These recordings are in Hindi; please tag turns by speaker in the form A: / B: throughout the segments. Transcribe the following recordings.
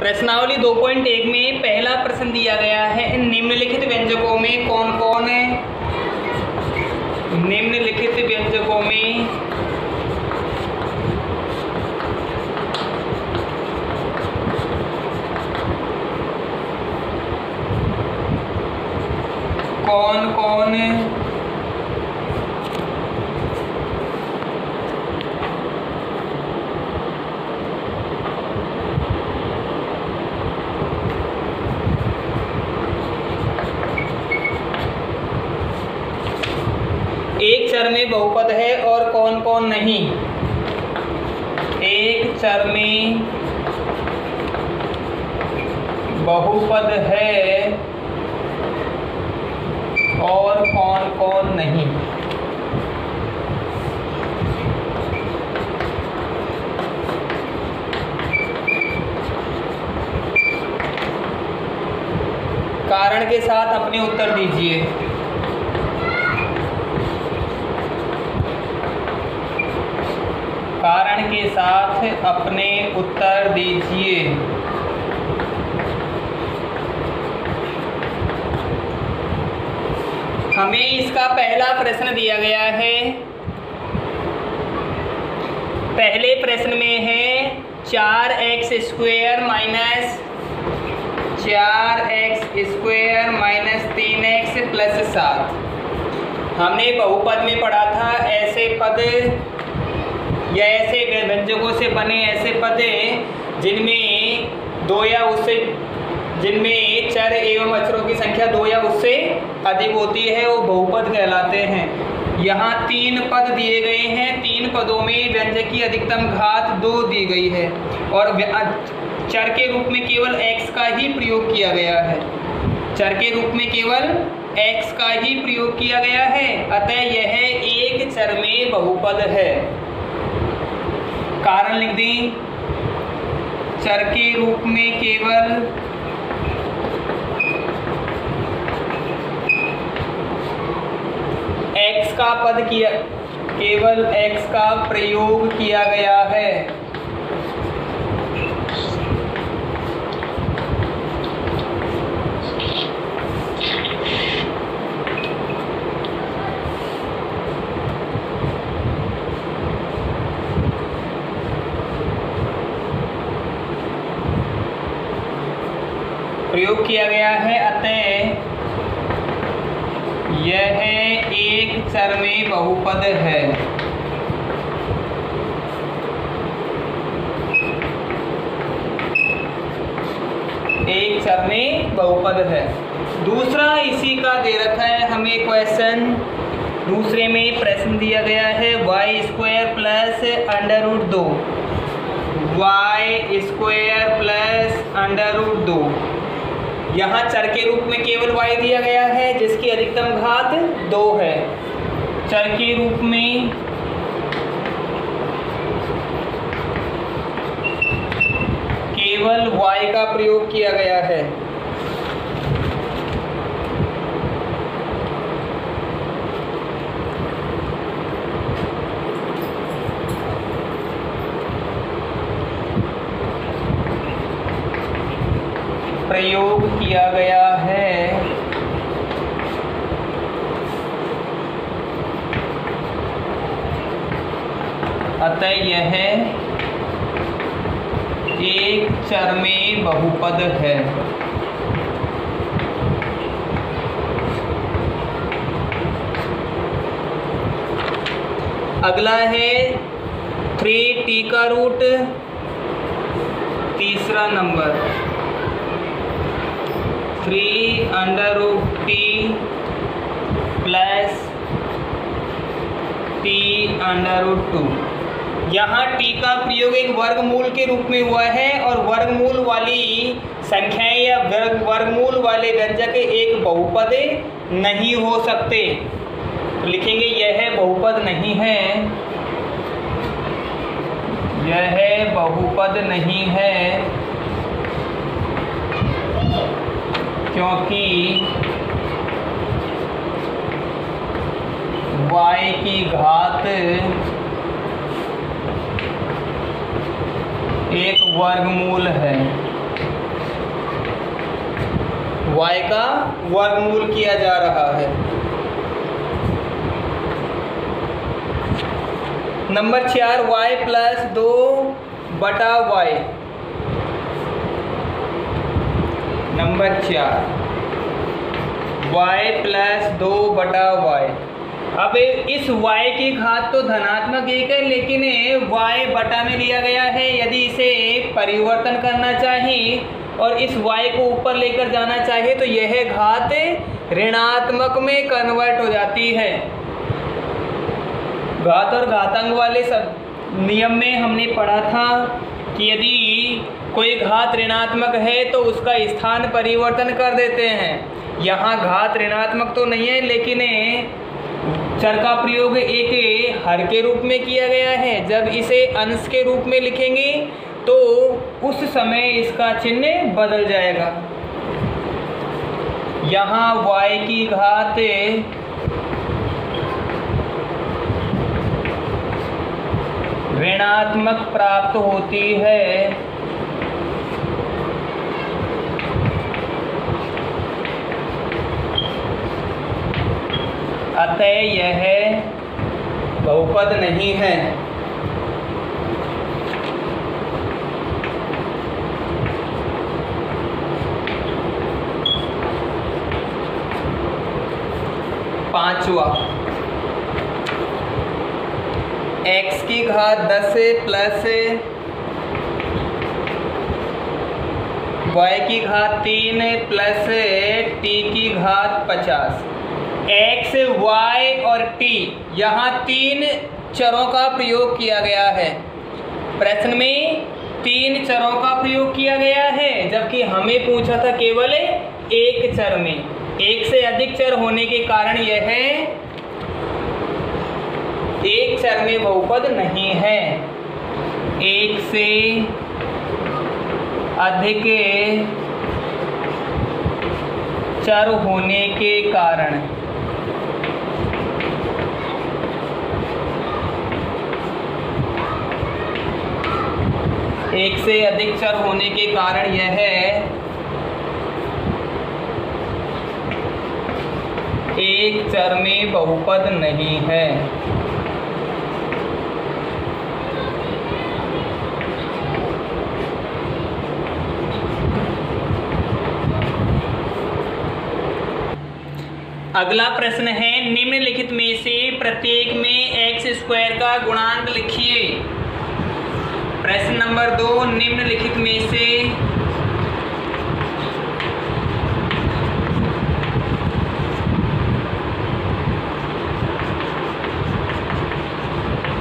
A: प्रश्नावली 2.1 में पहला प्रश्न दिया गया है, निम्नलिखित व्यंजकों में कौन कौन है? निम्नलिखित व्यंजकों में कौन कौन एक चर में बहुपद है और कौन कौन नहीं? एक चर में बहुपद है और कौन कौन नहीं? कारण के साथ अपने उत्तर दीजिए। कारण के साथ अपने उत्तर दीजिए। हमें इसका पहला प्रश्न दिया गया है। पहले प्रश्न में है 4x square minus 3x plus 7। हमने बहुपद में पढ़ा था, ऐसे पद या ऐसे व्यंजकों से बने ऐसे पद जिनमें चर एवं अक्षरों की संख्या 2 या उससे अधिक होती है, वो बहुपद कहलाते हैं। यहाँ 3 पद दिए गए हैं। 3 पदों में व्यंजक की अधिकतम घात 2 दी गई है और चर के रूप में केवल x का ही प्रयोग किया गया है। चर के रूप में केवल x का ही प्रयोग किया गया है, अतः यह एक चर में बहुपद है। कारण लिख दें, चर के रूप में केवल x का केवल x का प्रयोग किया गया है। प्रयोग किया गया है, अतः यह एक चर में बहुपद है। एक चर में बहुपद है। दूसरा इसी का दे रखा है हमें क्वेश्चन। दूसरे में प्रश्न दिया गया है y square plus √2। y square plus √2। यहाँ चर के रूप में केवल y दिया गया है जिसकी अधिकतम घात 2 है। चर के रूप में केवल y का प्रयोग किया गया है। प्रयोग किया गया है, अतः यह एक चर में बहुपद है। अगला है 3t का रूट। तीसरा नंबर 3√t प्लस t√2। यहाँ t का प्रयोग एक वर्गमूल के रूप में हुआ है और वर्गमूल वाली संख्याएं या वर्गमूल वाले व्यंजक एक बहुपद नहीं हो सकते। तो लिखेंगे यह बहुपद नहीं है, यह बहुपद नहीं है, क्योंकि y की घात एक वर्गमूल है। y का वर्गमूल किया जा रहा है। Number 4 y plus 2/y। Number 4 y plus 2/y। अब इस y की घात तो धनात्मक 1 है, लेकिन y बटा में लिया गया है। यदि इसे परिवर्तन करना चाहिए और इस y को ऊपर लेकर जाना चाहिए तो यह घात ऋणात्मक में कन्वर्ट हो जाती है। घात और घातांक वाले सब नियम में हमने पढ़ा था कि यदि कोई घात ऋणात्मक है तो उसका स्थान परिवर्तन कर देते हैं। यहाँ घात ऋणात्मक तो नहीं है, लेकिन चर का प्रयोग एक हर के रूप में किया गया है। जब इसे अंश के रूप में लिखेंगे तो उस समय इसका चिन्ह बदल जाएगा। यहाँ y की घात ऋणात्मक प्राप्त होती है, अतः यह बहुपद नहीं है। पांचवा x की घात 10 प्लस y की घात 3 प्लस t की घात 50। x, y और t यहाँ 3 चरों का प्रयोग किया गया है। प्रश्न में 3 चरों का प्रयोग किया गया है, जबकि हमें पूछा था केवल एक चर में। एक से अधिक चर होने के कारण यह एक चर में बहुपद नहीं है। एक से अधिक चर होने के कारण एक से अधिक चर होने के कारण यह एक चर में बहुपद नहीं है। अगला प्रश्न है, निम्नलिखित में से प्रत्येक में x² का गुणांक लिखिए। प्रश्न नंबर 2, निम्नलिखित में से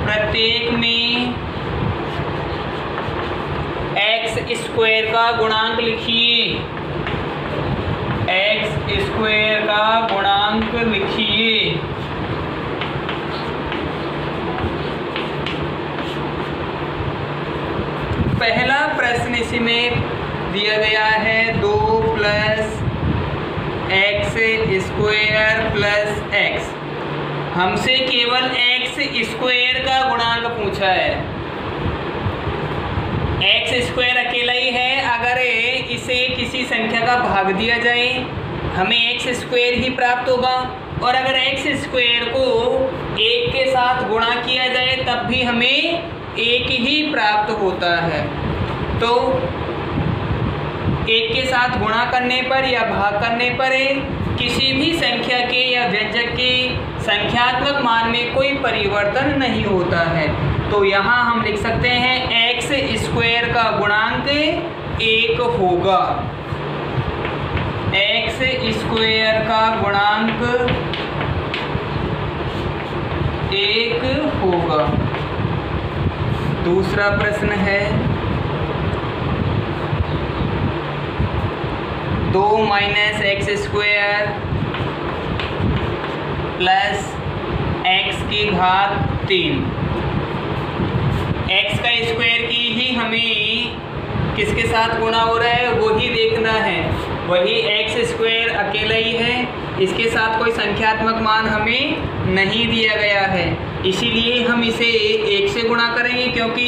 A: प्रत्येक में x² का गुणांक लिखिए। x² का गुणांक लिखिए। पहला प्रश्न इसी में दिया गया है 2 प्लस x² प्लस x। हमसे केवल x² का गुणांक पूछा है। x² अकेला ही है। अगर इसे किसी संख्या का भाग दिया जाए हमें x² ही प्राप्त होगा, और अगर x² को 1 के साथ गुणा किया जाए तब भी हमें 1 ही प्राप्त होता है। तो 1 के साथ गुणा करने पर या भाग करने पर किसी भी संख्या के या व्यंजक के संख्यात्मक मान में कोई परिवर्तन नहीं होता है। तो यहाँ हम लिख सकते हैं x² का गुणांक 1 होगा। x² का गुणांक 1 होगा। दूसरा प्रश्न है 2 माइनस x² प्लस x की घात 3। x का स्क्वायर की ही हमें किसके साथ गुणा हो रहा है वो ही देखना है। वही एक्स स्क्वायर अकेला ही है, इसके साथ कोई संख्यात्मक मान हमें नहीं दिया गया है, इसीलिए हम इसे 1 से गुणा करेंगे, क्योंकि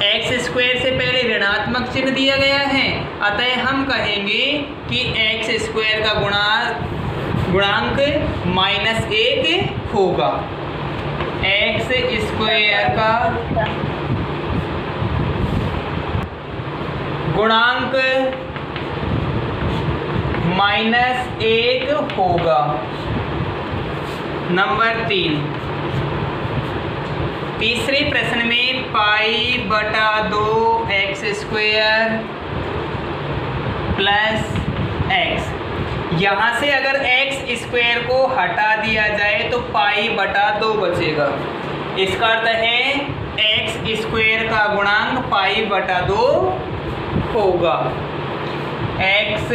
A: एक्स स्क्वायर से पहले ऋणात्मक चिन्ह दिया गया है। अतः हम कहेंगे कि एक्स स्क्वायर का गुणांक -1 होगा। एक्स स्क्वायर का गुणांक -1 होगा। नंबर 3, तीसरे प्रश्न में π/2 एक्स स्क्वायर प्लस एक्स, यहाँ से अगर एक्स स्क्वायर को हटा दिया जाए तो π/2 बचेगा। इसका अर्थ है एक्स स्क्वायर का गुणांक π/2 होगा। एक्स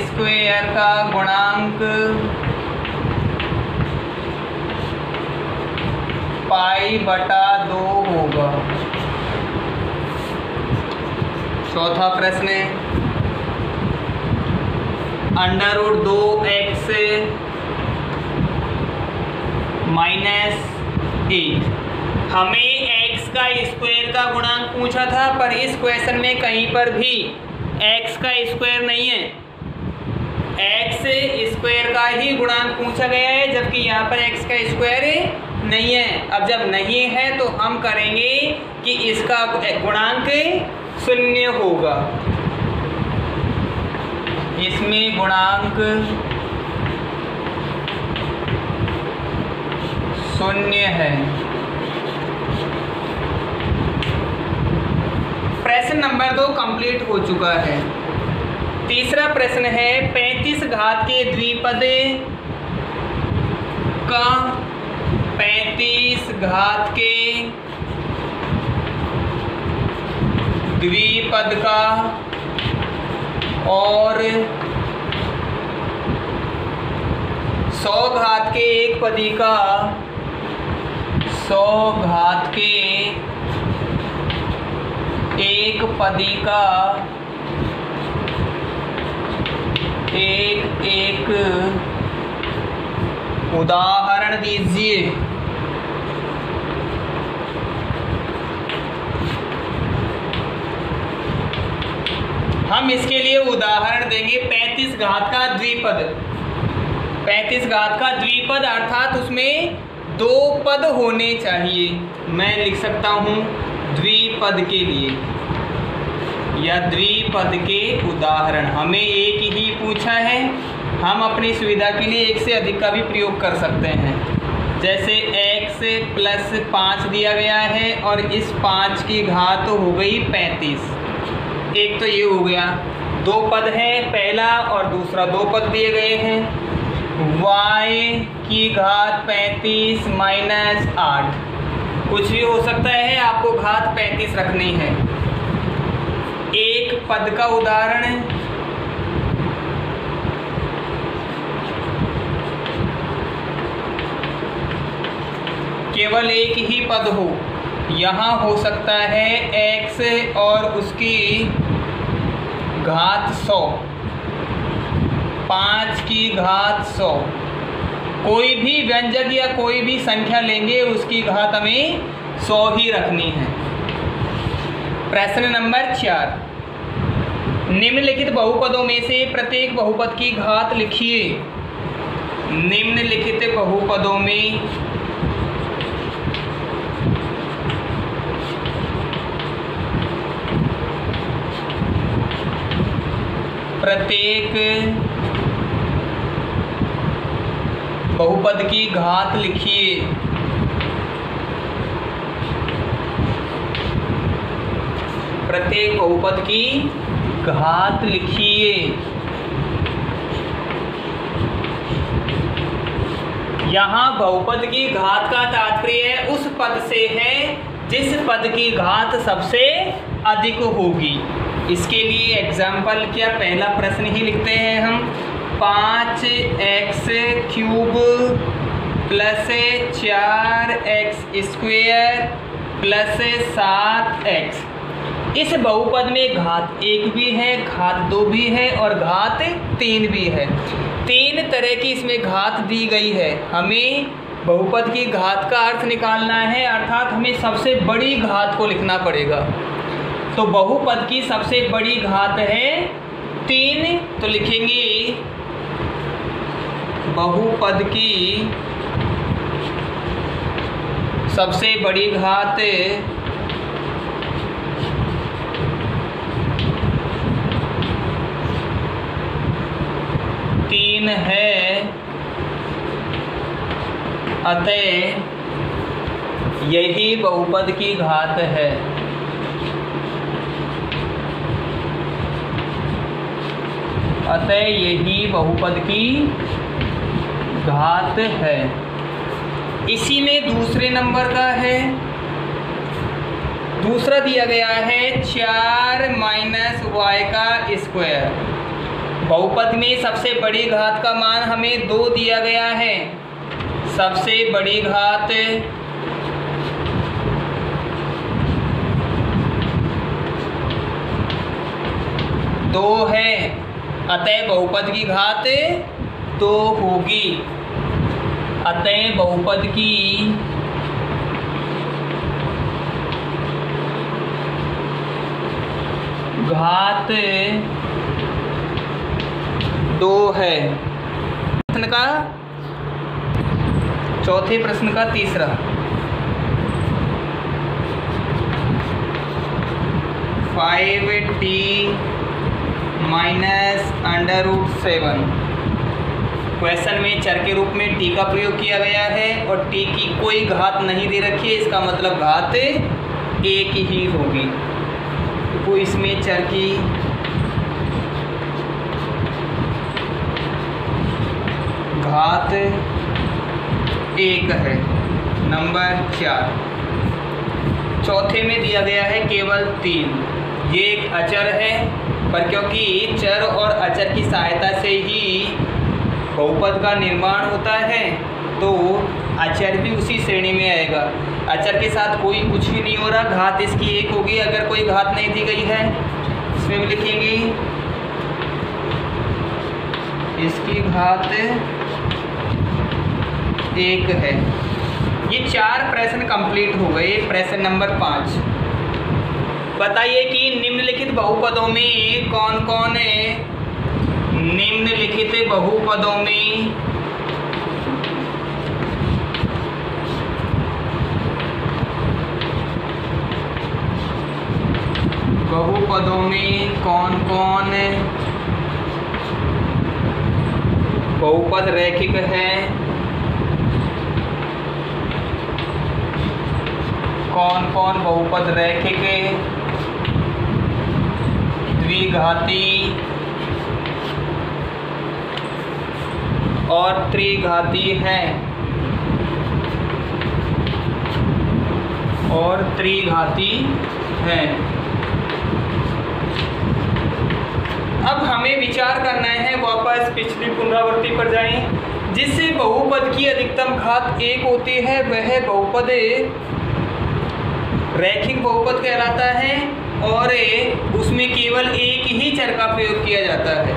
A: स्क्वायर का गुणांक π/2 होगा। चौथा प्रश्न है √2x - 8। हमें x का स्क्वायर का गुणांक पूछा था, पर इस क्वेश्चन में कहीं पर भी x का स्क्वायर नहीं है, एक्स स्क्वायर का ही गुणांक पूछा गया है, जबकि यहाँ पर x का स्क्वायर नहीं है। अब जब नहीं है तो हम करेंगे कि इसका गुणांक 0 होगा, इसमें गुणांक 0 है। प्रश्न नंबर 2 कंप्लीट हो चुका है। तीसरा प्रश्न है 35 घात के द्विपद का 35 घात के द्विपद का और 100 घात के एक पदी का 100 घात के एक पदी का एक उदाहरण दीजिए। हम इसके लिए उदाहरण देंगे 35 घात का द्विपद। 35 घात का द्विपद अर्थात उसमें 2 पद होने चाहिए। मैं लिख सकता हूं द्विपद के लिए या द्विपद के उदाहरण। हमें एक ही पूछा है, हम अपनी सुविधा के लिए एक से अधिक का भी प्रयोग कर सकते हैं। जैसे x + 5 दिया गया है और इस 5 की घात हो गई 35। एक तो ये हो गया, 2 पद है, पहला और दूसरा 2 पद दिए गए हैं। y की घात 35 - 8, कुछ भी हो सकता है, आपको घात 35 रखनी है। एक पद का उदाहरण है, केवल एक ही पद हो। यहाँ हो सकता है x और उसकी घात 100, 5 की घात 100। कोई भी व्यंजक या कोई भी संख्या लेंगे उसकी घात हमें 100 ही रखनी है। प्रश्न नंबर 4, निम्नलिखित बहुपदों में से प्रत्येक बहुपद की घात लिखिए। निम्नलिखित बहुपदों में प्रत्येक बहुपद की घात लिखिए। प्रत्येक बहुपद की घात लिखिए। यहाँ बहुपद की घात का तात्पर्य उस पद से है जिस पद की घात सबसे अधिक होगी। इसके लिए एग्जाम्पल क्या, पहला प्रश्न ही लिखते हैं हम। 5x³ + 4x² + 7x। इस बहुपद में घात 1 भी है, घात 2 भी है और घात 3 भी है। 3 तरह की इसमें घात दी गई है। हमें बहुपद की घात का अर्थ निकालना है, अर्थात हमें सबसे बड़ी घात को लिखना पड़ेगा। तो बहुपद की सबसे बड़ी घात है 3, तो लिखेंगे बहुपद की सबसे बड़ी घात 3 है, अतः यही बहुपद की घात है। अतः यही बहुपद की घात है। इसी में दूसरे नंबर का है, दूसरा दिया गया है 4 माइनस y का स्क्वायर। बहुपद में सबसे बड़ी घात का मान हमें 2 दिया गया है। सबसे बड़ी घात 2 है, अतः बहुपद की घात 2 होगी। अतः बहुपद की घात 2 है। प्रश्न का चौथे प्रश्न का तीसरा, (5t माइनस √7। क्वेश्चन में चर के रूप में t का प्रयोग किया गया है और t की कोई घात नहीं दे रखी है, इसका मतलब घात 1 ही होगी। तो इसमें चर की घात 1 है। नंबर 4, चौथे में दिया गया है केवल 3। ये एक अचर है, पर क्योंकि चर और अचर की सहायता से ही बहुपद का निर्माण होता है, तो अचर भी उसी श्रेणी में आएगा। अचर के साथ कोई कुछ ही नहीं हो रहा, घात इसकी 1 होगी। अगर कोई घात नहीं दी गई है, इसमें भी लिखेंगे इसकी घात 1 है। ये 4 प्रश्न कंप्लीट हो गए। प्रश्न नंबर 5, बताइए कि निम्नलिखित बहुपदों में कौन कौन है। निम्नलिखित बहुपदों में कौन कौन बहुपद रैखिक है, कौन कौन बहुपद रैखिक, द्विघाती और त्रिघाती हैं, अब हमें विचार करना है, वापस पिछली पुनरावृत्ति पर जाएं। जिस बहुपद की अधिकतम घात 1 होती है वह बहुपद रैखिक बहुपद कहलाता है और उसमें केवल एक ही चर का प्रयोग किया जाता है।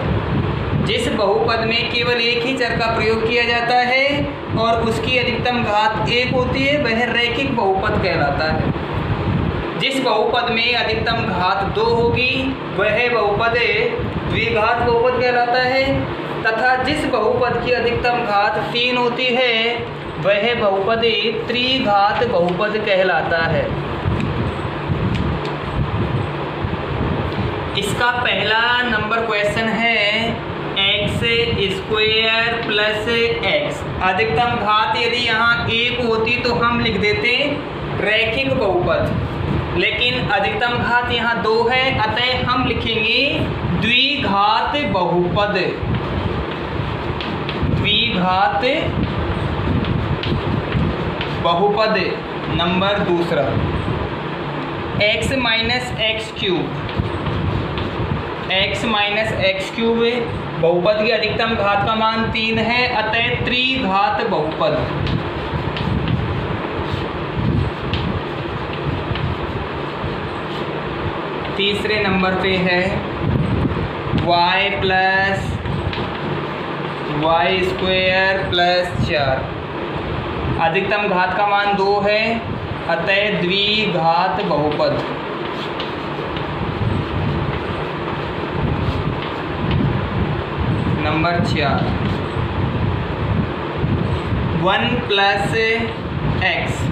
A: जिस बहुपद में केवल एक ही चर का प्रयोग किया जाता है और उसकी अधिकतम घात 1 होती है वह रैखिक बहुपद कहलाता है। जिस बहुपद में अधिकतम घात 2 होगी वह बहुपद द्विघात बहुपद कहलाता है तथा जिस बहुपद की अधिकतम घात 3 होती है वह बहुपद त्रिघात बहुपद कहलाता है। इसका पहला नंबर क्वेश्चन है x² प्लस x। अधिकतम घात यदि यहाँ 1 होती तो हम लिख देते रैखिक बहुपद, लेकिन अधिकतम घात यहाँ 2 है अतः हम लिखेंगे द्विघात बहुपद। द्विघात बहुपद नंबर दूसरा, x माइनस एक्स क्यूब बहुपद की अधिकतम घात का मान 3 है अतः त्रिघात बहुपद। तीसरे नंबर पे है y plus y square plus 4। अधिकतम घात का मान 2 है, अतः द्विघात बहुपद। Number 4 1 plus x.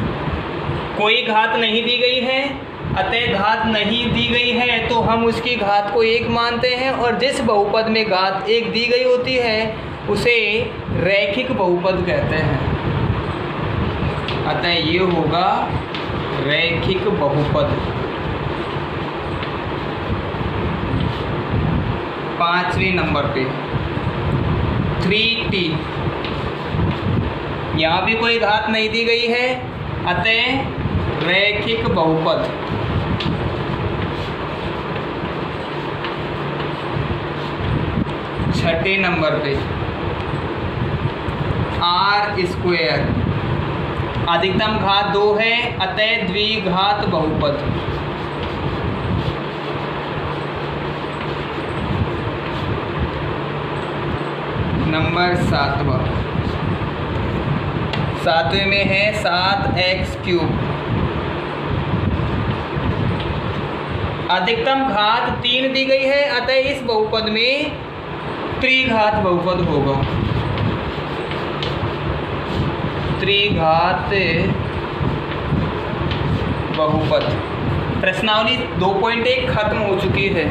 A: कोई घात नहीं दी गई है, अतः घात नहीं दी गई है तो हम उसकी घात को 1 मानते हैं, और जिस बहुपद में घात 1 दी गई होती है उसे रैखिक बहुपद कहते हैं। अतः ये होगा रैखिक बहुपद। 5वें नंबर पे 3t। यहाँ भी कोई घात नहीं दी गई है, अतः रैखिक बहुपद। छठे नंबर पे r स्क्वायर। अधिकतम घात 2 है, अतः द्विघात बहुपद। नंबर 7वें में है 7x³। अधिकतम घात 3 दी गई है, अतः इस बहुपद में त्रिघात बहुपद होगा। त्रिघात बहुपद। प्रश्नावली 2.1 खत्म हो चुकी है।